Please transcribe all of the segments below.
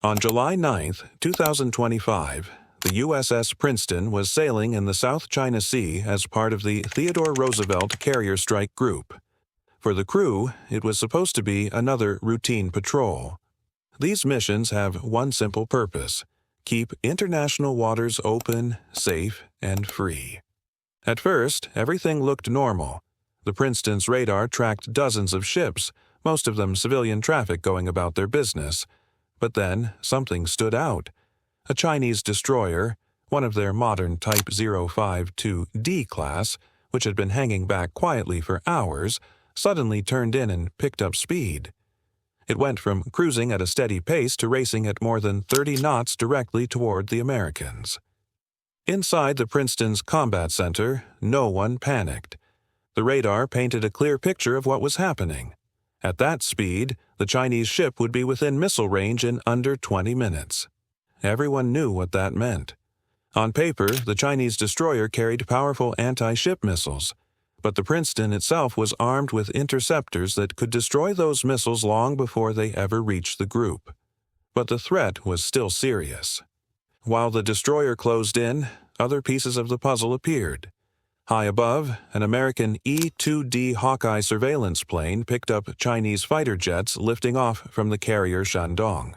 On July 9, 2025, the USS Princeton was sailing in the South China Sea as part of the Theodore Roosevelt Carrier Strike Group. For the crew, it was supposed to be another routine patrol. These missions have one simple purpose: keep international waters open, safe, and free. At first, everything looked normal. The Princeton's radar tracked dozens of ships, most of them civilian traffic going about their business. But then, something stood out. A Chinese destroyer, one of their modern Type 052D class, which had been hanging back quietly for hours, suddenly turned in and picked up speed. It went from cruising at a steady pace to racing at more than 30 knots directly toward the Americans. Inside the Princeton's combat center, no one panicked. The radar painted a clear picture of what was happening. At that speed, the Chinese ship would be within missile range in under 20 minutes. Everyone knew what that meant. On paper, the Chinese destroyer carried powerful anti-ship missiles, but the Princeton itself was armed with interceptors that could destroy those missiles long before they ever reached the group. But the threat was still serious. While the destroyer closed in, other pieces of the puzzle appeared. High above, an American E-2D Hawkeye surveillance plane picked up Chinese fighter jets lifting off from the carrier Shandong.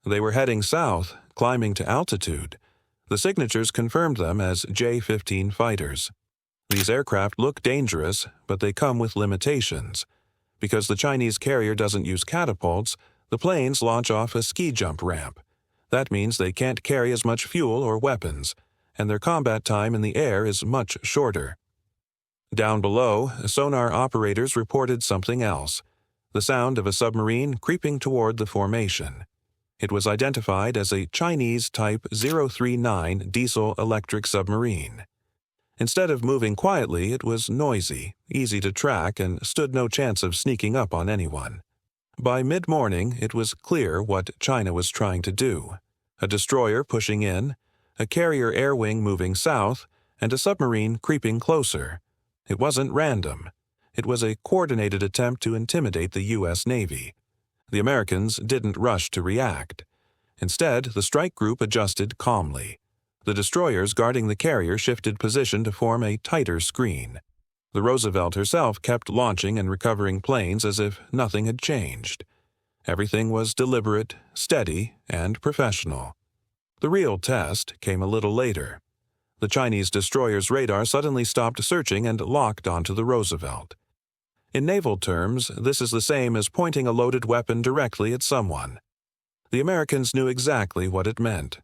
They were heading south, climbing to altitude. The signatures confirmed them as J-15 fighters. These aircraft look dangerous, but they come with limitations. Because the Chinese carrier doesn't use catapults, the planes launch off a ski jump ramp. That means they can't carry as much fuel or weapons, and their combat time in the air is much shorter. Down below, sonar operators reported something else: the sound of a submarine creeping toward the formation. It was identified as a Chinese Type 039 diesel-electric submarine. Instead of moving quietly, it was noisy, easy to track, and stood no chance of sneaking up on anyone. By mid-morning, it was clear what China was trying to do: a destroyer pushing in, a carrier air wing moving south, and a submarine creeping closer. It wasn't random. It was a coordinated attempt to intimidate the U.S. Navy. The Americans didn't rush to react. Instead, the strike group adjusted calmly. The destroyers guarding the carrier shifted position to form a tighter screen. The Roosevelt herself kept launching and recovering planes as if nothing had changed. Everything was deliberate, steady, and professional. The real test came a little later. The Chinese destroyer's radar suddenly stopped searching and locked onto the Roosevelt. In naval terms, this is the same as pointing a loaded weapon directly at someone. The Americans knew exactly what it meant.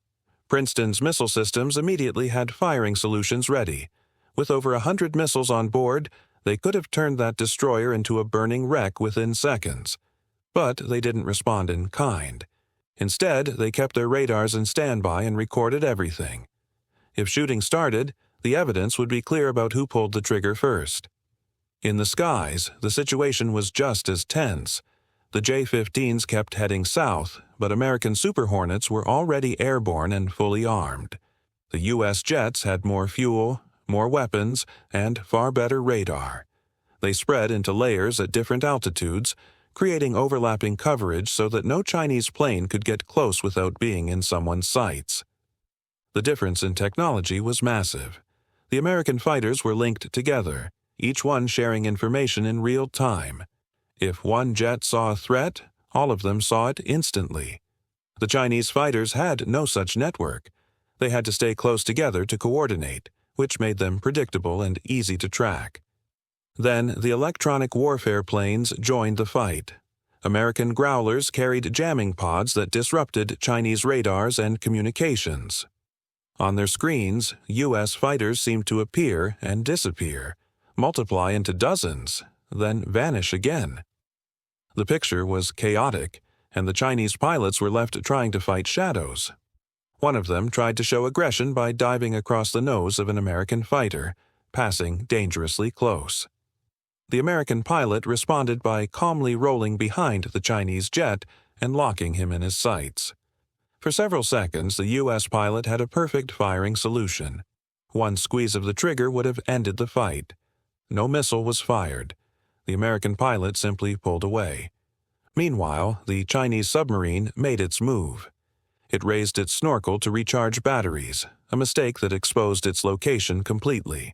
Princeton's missile systems immediately had firing solutions ready. With over 100 missiles on board, they could have turned that destroyer into a burning wreck within seconds. But they didn't respond in kind. Instead, they kept their radars in standby and recorded everything. If shooting started, the evidence would be clear about who pulled the trigger first. In the skies, the situation was just as tense. The J-15s kept heading south, but American Super Hornets were already airborne and fully armed. The U.S. jets had more fuel, more weapons, and far better radar. They spread into layers at different altitudes, creating overlapping coverage so that no Chinese plane could get close without being in someone's sights. The difference in technology was massive. The American fighters were linked together, each one sharing information in real time. If one jet saw a threat, all of them saw it instantly. The Chinese fighters had no such network. They had to stay close together to coordinate, which made them predictable and easy to track. Then the electronic warfare planes joined the fight. American Growlers carried jamming pods that disrupted Chinese radars and communications. On their screens, U.S. fighters seemed to appear and disappear, multiply into dozens, then vanish again. The picture was chaotic, and the Chinese pilots were left trying to fight shadows. One of them tried to show aggression by diving across the nose of an American fighter, passing dangerously close. The American pilot responded by calmly rolling behind the Chinese jet and locking him in his sights. For several seconds, the U.S. pilot had a perfect firing solution. One squeeze of the trigger would have ended the fight. No missile was fired. The American pilot simply pulled away. Meanwhile, the Chinese submarine made its move. It raised its snorkel to recharge batteries, a mistake that exposed its location completely.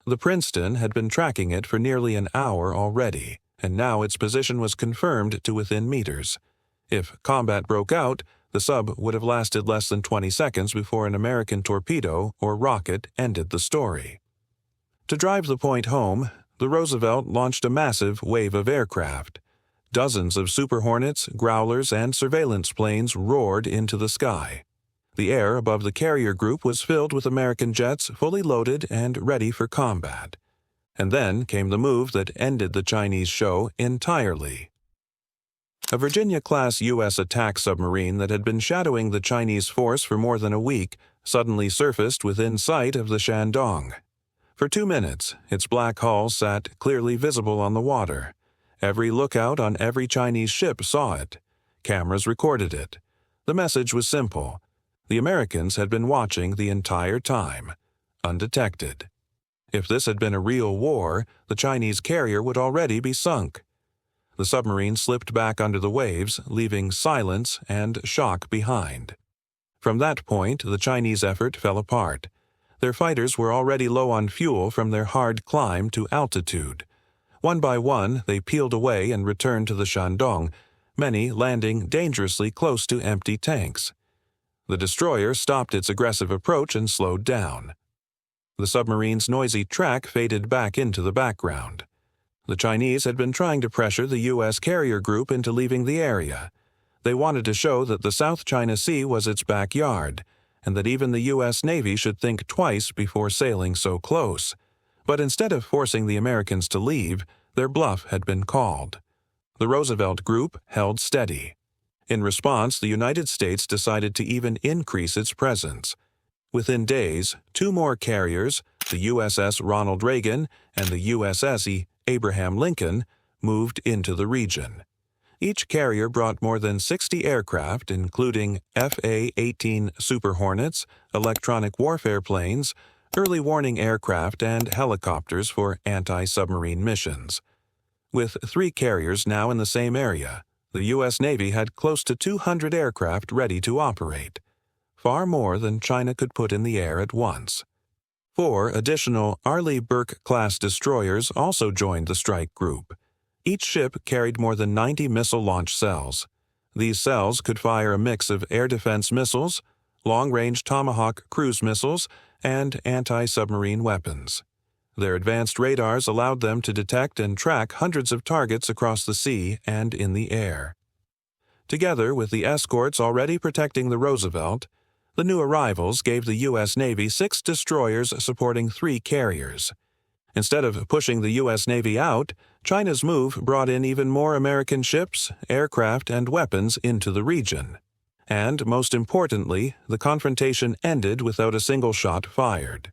The Princeton had been tracking it for nearly an hour already, and now its position was confirmed to within meters. If combat broke out, the sub would have lasted less than 20 seconds before an American torpedo or rocket ended the story. To drive the point home, the Roosevelt launched a massive wave of aircraft. Dozens of Super Hornets, Growlers, and surveillance planes roared into the sky. The air above the carrier group was filled with American jets fully loaded and ready for combat. And then came the move that ended the Chinese show entirely. A Virginia-class U.S. attack submarine that had been shadowing the Chinese force for more than a week suddenly surfaced within sight of the Shandong. For 2 minutes, its black hull sat clearly visible on the water. Every lookout on every Chinese ship saw it. Cameras recorded it. The message was simple. The Americans had been watching the entire time, undetected. If this had been a real war, the Chinese carrier would already be sunk. The submarine slipped back under the waves, leaving silence and shock behind. From that point, the Chinese effort fell apart. Their fighters were already low on fuel from their hard climb to altitude. One by one, they peeled away and returned to the Shandong, many landing dangerously close to empty tanks. The destroyer stopped its aggressive approach and slowed down. The submarine's noisy track faded back into the background. The Chinese had been trying to pressure the U.S. carrier group into leaving the area. They wanted to show that the South China Sea was its backyard, and that even the U.S. Navy should think twice before sailing so close. But instead of forcing the Americans to leave, their bluff had been called. The Roosevelt Group held steady. In response, the United States decided to even increase its presence. Within days, 2 more carriers, the USS Ronald Reagan and the USS Abraham Lincoln, moved into the region. Each carrier brought more than 60 aircraft, including FA-18 Super Hornets, electronic warfare planes, early warning aircraft, and helicopters for anti-submarine missions. With 3 carriers now in the same area, the U.S. Navy had close to 200 aircraft ready to operate, far more than China could put in the air at once. 4 additional Arleigh Burke-class destroyers also joined the strike group. Each ship carried more than 90 missile launch cells. These cells could fire a mix of air defense missiles, long-range Tomahawk cruise missiles, and anti-submarine weapons. Their advanced radars allowed them to detect and track hundreds of targets across the sea and in the air. Together with the escorts already protecting the Roosevelt, the new arrivals gave the U.S. Navy 6 destroyers supporting 3 carriers. Instead of pushing the U.S. Navy out, China's move brought in even more American ships, aircraft, and weapons into the region. And, most importantly, the confrontation ended without a single shot fired.